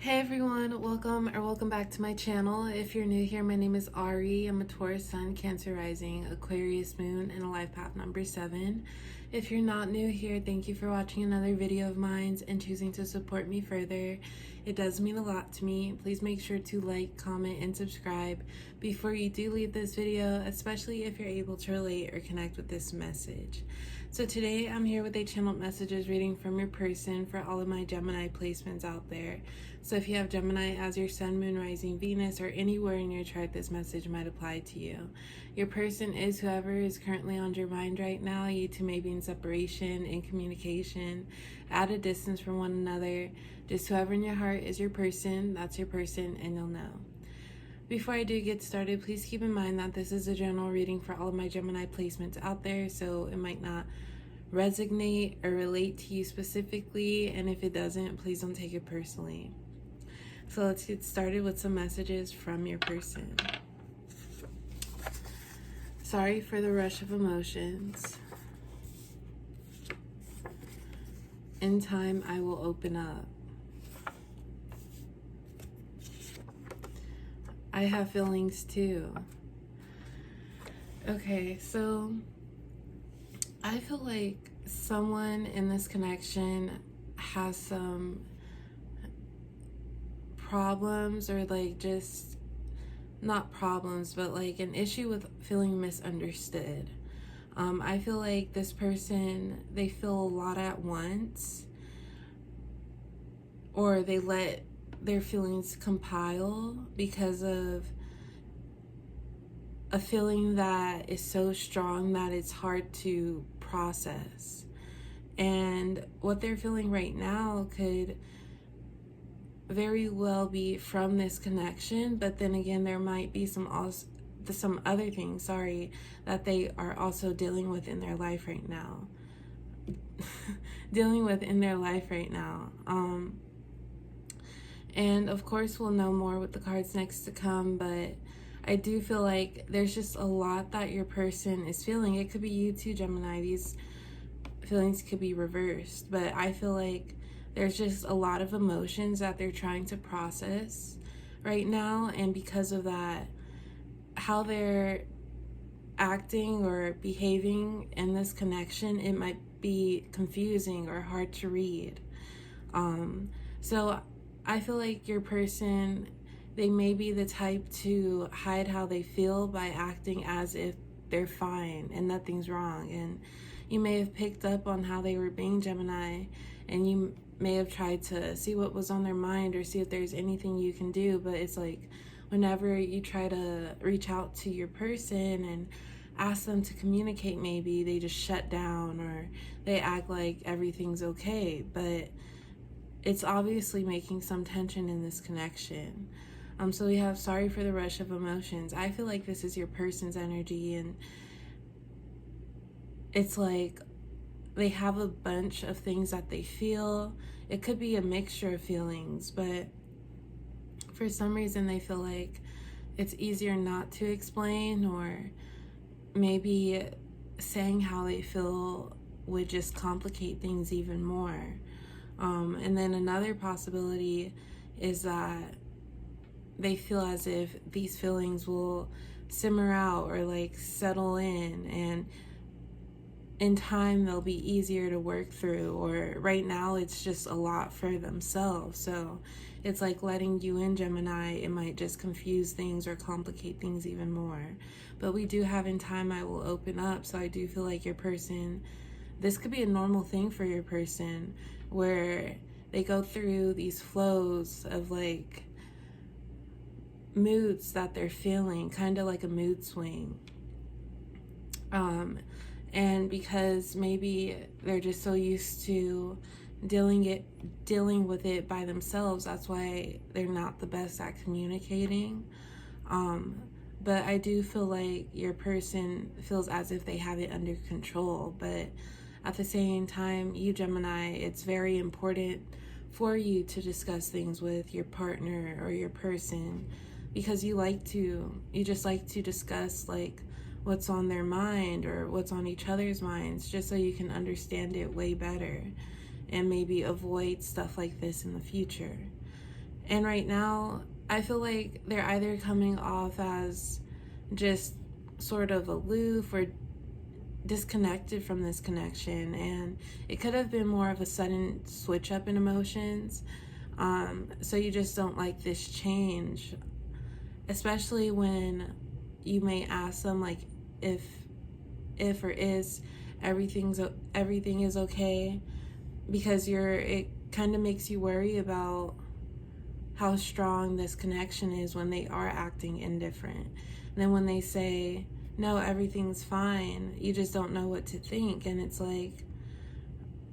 Hey everyone, welcome back to my channel. If you're new here, my name is Ari. I'm a Taurus Sun, Cancer Rising, Aquarius Moon, and a life path number 7. If you're not new here, thank you for watching another video of mine and choosing to support me further. It does mean a lot to me. Please make sure to like, comment, and subscribe before you do leave this video, especially if you're able to relate or connect with this message. So today I'm here with a channeled messages reading from your person for all of my Gemini placements out there. So if you have Gemini as your Sun, Moon, Rising, Venus, or anywhere in your chart, this message might apply to you. Your person is whoever is currently on your mind right now. You two may be in separation, in communication, at a distance from one another. Just whoever in your heart is your person, that's your person, and you'll know. Before I do get started, please keep in mind that this is a general reading for all of my Gemini placements out there, so it might not resonate or relate to you specifically, and if it doesn't, please don't take it personally. So let's get started with some messages from your person. Sorry for the rush of emotions. In time, I will open up. I have feelings too. Okay, so I feel like someone in this connection has some problems, or like just not problems, but like an issue with feeling misunderstood. I feel like this person, they feel a lot at once, or they let their feelings compile because of a feeling that is so strong that it's hard to process. And what they're feeling right now could very well be from this connection, but then again, there might be some other things, that they are also dealing with in their life right now. And of course, we'll know more with the cards next to come, but I do feel like there's just a lot that your person is feeling. It could be you too, Gemini. These feelings could be reversed, but I feel like there's just a lot of emotions that they're trying to process right now, and because of that, how they're acting or behaving in this connection, it might be confusing or hard to read. So I feel like your person, they may be the type to hide how they feel by acting as if they're fine and nothing's wrong. And you may have picked up on how they were being, Gemini, and you may have tried to see what was on their mind or see if there's anything you can do. But it's like whenever you try to reach out to your person and ask them to communicate, maybe they just shut down or they act like everything's okay. But it's obviously making some tension in this connection. So we have sorry for the rush of emotions. I feel like this is your person's energy, and it's like they have a bunch of things that they feel. It could be a mixture of feelings, but for some reason they feel like it's easier not to explain, or maybe saying how they feel would just complicate things even more. And then another possibility is that they feel as if these feelings will simmer out or like settle in time they'll be easier to work through, or right now it's just a lot for themselves. So it's like letting you in, Gemini, it might just confuse things or complicate things even more. But we do have in time I will open up. So I do feel like your person, this could be a normal thing for your person, where they go through these flows of like moods that they're feeling, kind of like a mood swing. And because maybe they're just so used to dealing with it by themselves, that's why they're not the best at communicating. But I do feel like your person feels as if they have it under control. But at the same time, you, Gemini, it's very important for you to discuss things with your partner or your person, because you just like to discuss like what's on their mind or what's on each other's minds, just so you can understand it way better and maybe avoid stuff like this in the future. And right now, I feel like they're either coming off as just sort of aloof or disconnected from this connection, and it could have been more of a sudden switch up in emotions. So you just don't like this change, especially when you may ask them like if or is everything is okay, because it kind of makes you worry about how strong this connection is when they are acting indifferent. And then when they say, no, everything's fine, you just don't know what to think. And it's like,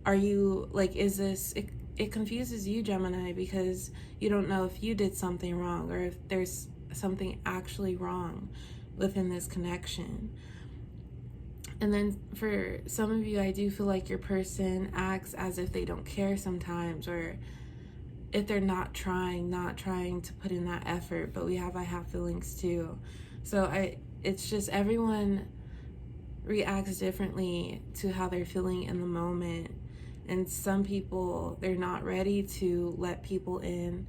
are you, like, is this, it confuses you, Gemini, because you don't know if you did something wrong or if there's something actually wrong within this connection. And then for some of you, I do feel like your person acts as if they don't care sometimes, or if they're not trying to put in that effort. But I have feelings too. So it's just everyone reacts differently to how they're feeling in the moment. And some people, they're not ready to let people in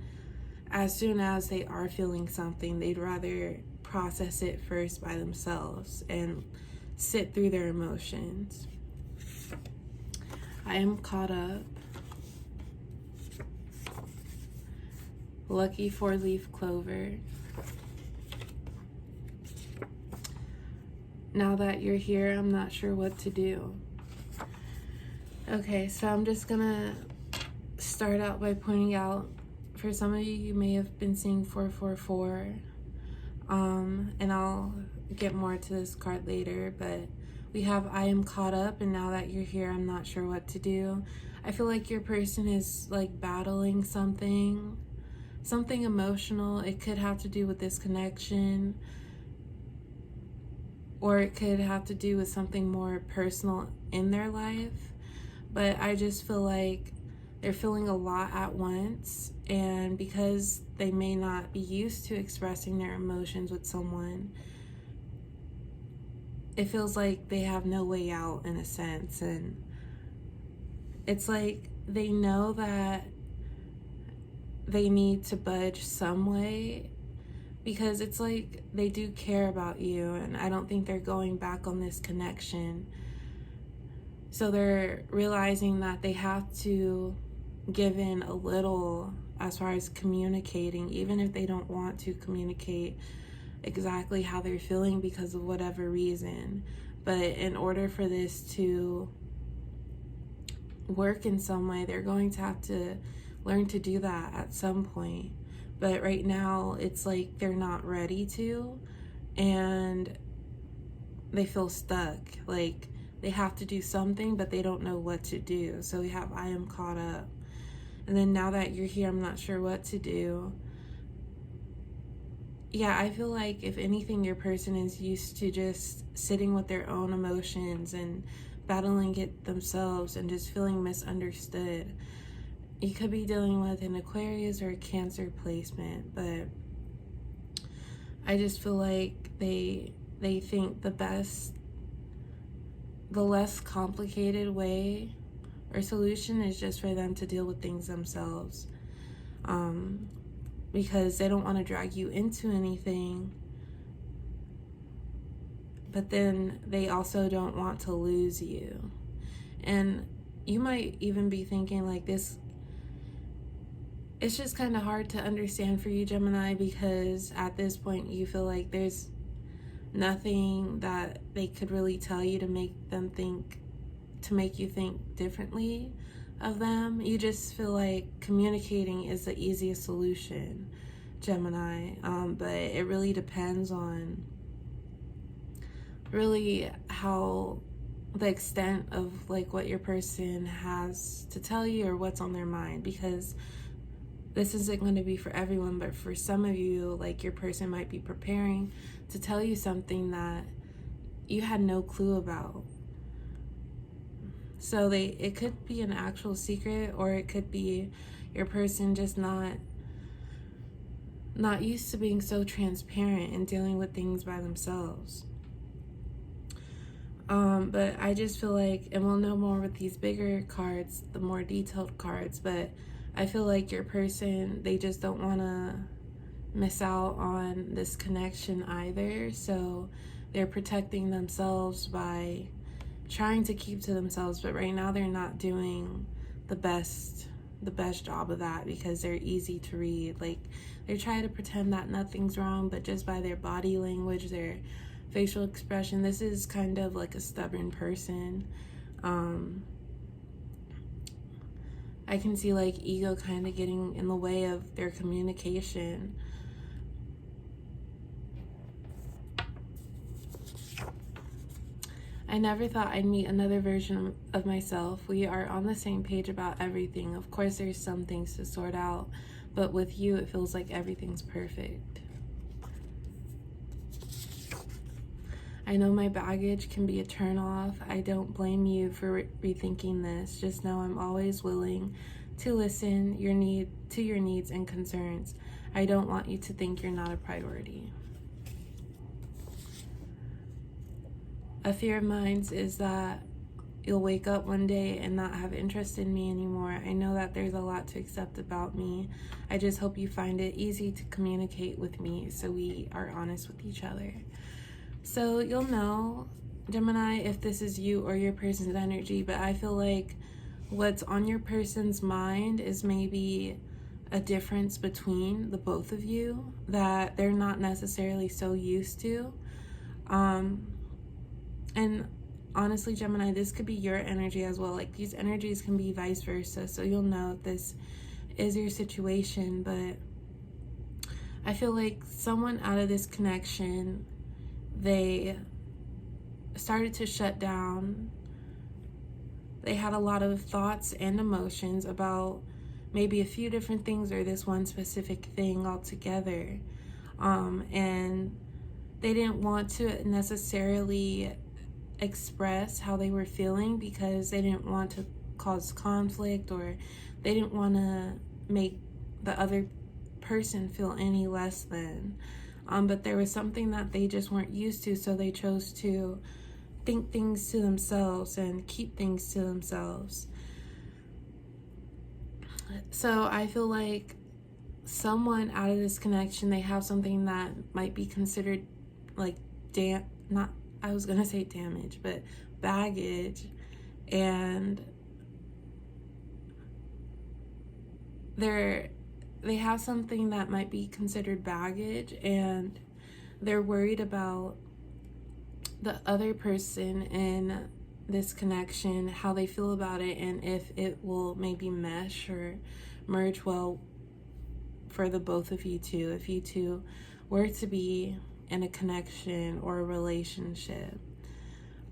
as soon as they are feeling something. They'd rather process it first by themselves and sit through their emotions. I am caught up. Lucky 4-leaf clover. Now that you're here, I'm not sure what to do. Okay, so I'm just gonna start out by pointing out, for some of you, you may have been seeing 444. And I'll get more to this card later, but we have I am caught up, and now that you're here, I'm not sure what to do. I feel like your person is like battling something emotional. It could have to do with this connection, or it could have to do with something more personal in their life. But I just feel like they're feeling a lot at once, and because they may not be used to expressing their emotions with someone, it feels like they have no way out in a sense. And it's like they know that they need to budge some way, because it's like they do care about you, and I don't think they're going back on this connection. So they're realizing that they have to give in a little as far as communicating, even if they don't want to communicate exactly how they're feeling because of whatever reason. But in order for this to work in some way, they're going to have to learn to do that at some point. But right now, it's like they're not ready to, and they feel stuck. Like they have to do something, but they don't know what to do. So we have I am caught up. And then now that you're here, I'm not sure what to do. Yeah, I feel like if anything, your person is used to just sitting with their own emotions and battling it themselves and just feeling misunderstood. You could be dealing with an Aquarius or a Cancer placement, but I just feel like they think the less complicated way or solution is just for them to deal with things themselves, because they don't want to drag you into anything, but then they also don't want to lose you. And you might even be thinking like this, it's just kind of hard to understand for you, Gemini, because at this point you feel like there's nothing that they could really tell you to make you think differently of them. You just feel like communicating is the easiest solution, Gemini. But it really depends on really how the extent of like what your person has to tell you or what's on their mind, because this isn't going to be for everyone, but for some of you, like your person might be preparing to tell you something that you had no clue about. So it could be an actual secret, or it could be your person just not used to being so transparent and dealing with things by themselves. But I just feel like, and we'll know more with these bigger cards, the more detailed cards, but I feel like your person, they just don't want to miss out on this connection either. So they're protecting themselves by trying to keep to themselves, but right now they're not doing the best job of that because they're easy to read. Like, they try to pretend that nothing's wrong, but just by their body language, their facial expression, this is kind of like a stubborn person. I can see like ego kind of getting in the way of their communication. I never thought I'd meet another version of myself. We are on the same page about everything. Of course, there's some things to sort out, but with you, it feels like everything's perfect. I know my baggage can be a turnoff. I don't blame you for rethinking this. Just know I'm always willing to listen to your needs and concerns. I don't want you to think you're not a priority. A fear of mine is that you'll wake up one day and not have interest in me anymore. I know that there's a lot to accept about me. I just hope you find it easy to communicate with me so we are honest with each other. So you'll know, Gemini, if this is you or your person's energy, but I feel like what's on your person's mind is maybe a difference between the both of you that they're not necessarily so used to. And honestly, Gemini, this could be your energy as well. Like, these energies can be vice versa. So you'll know if this is your situation. But I feel like someone out of this connection, they started to shut down. They had a lot of thoughts and emotions about maybe a few different things or this one specific thing altogether. And they didn't want to necessarily express how they were feeling because they didn't want to cause conflict, or they didn't want to make the other person feel any less than. But there was something that they just weren't used to, so they chose to think things to themselves and keep things to themselves. So I feel like someone out of this connection, they have something that might be considered like I was gonna say damage, but baggage, and they have something that might be considered baggage, and they're worried about the other person in this connection, how they feel about it, and if it will maybe mesh or merge well for the both of you two, if you two were to be in a connection or a relationship.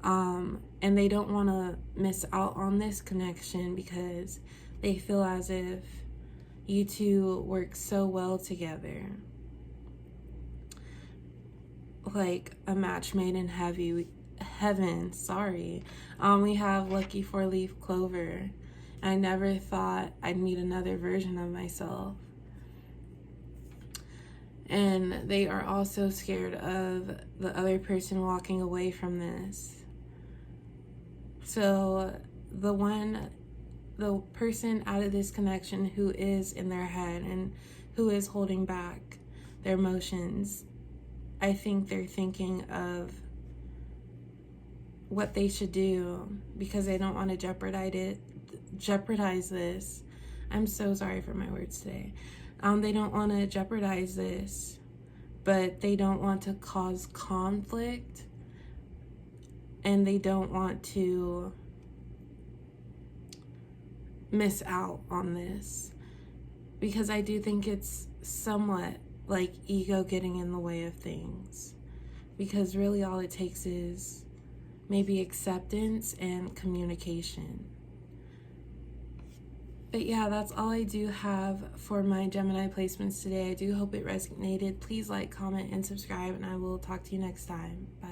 And they don't want to miss out on this connection because they feel as if you two work so well together, like a match made in heaven. We have lucky 4-leaf clover. I never thought I'd meet another version of myself. And they are also scared of the other person walking away from this. So the person out of this connection who is in their head and who is holding back their emotions, I think they're thinking of what they should do because they don't want to jeopardize this. I'm so sorry for my words today. They don't want to jeopardize this, but they don't want to cause conflict, and they don't want to miss out on this, because I do think it's somewhat like ego getting in the way of things, because really all it takes is maybe acceptance and communication. But yeah, that's all I do have for my Gemini placements today. I do hope it resonated. Please like, comment, and subscribe, and I will talk to you next time. Bye.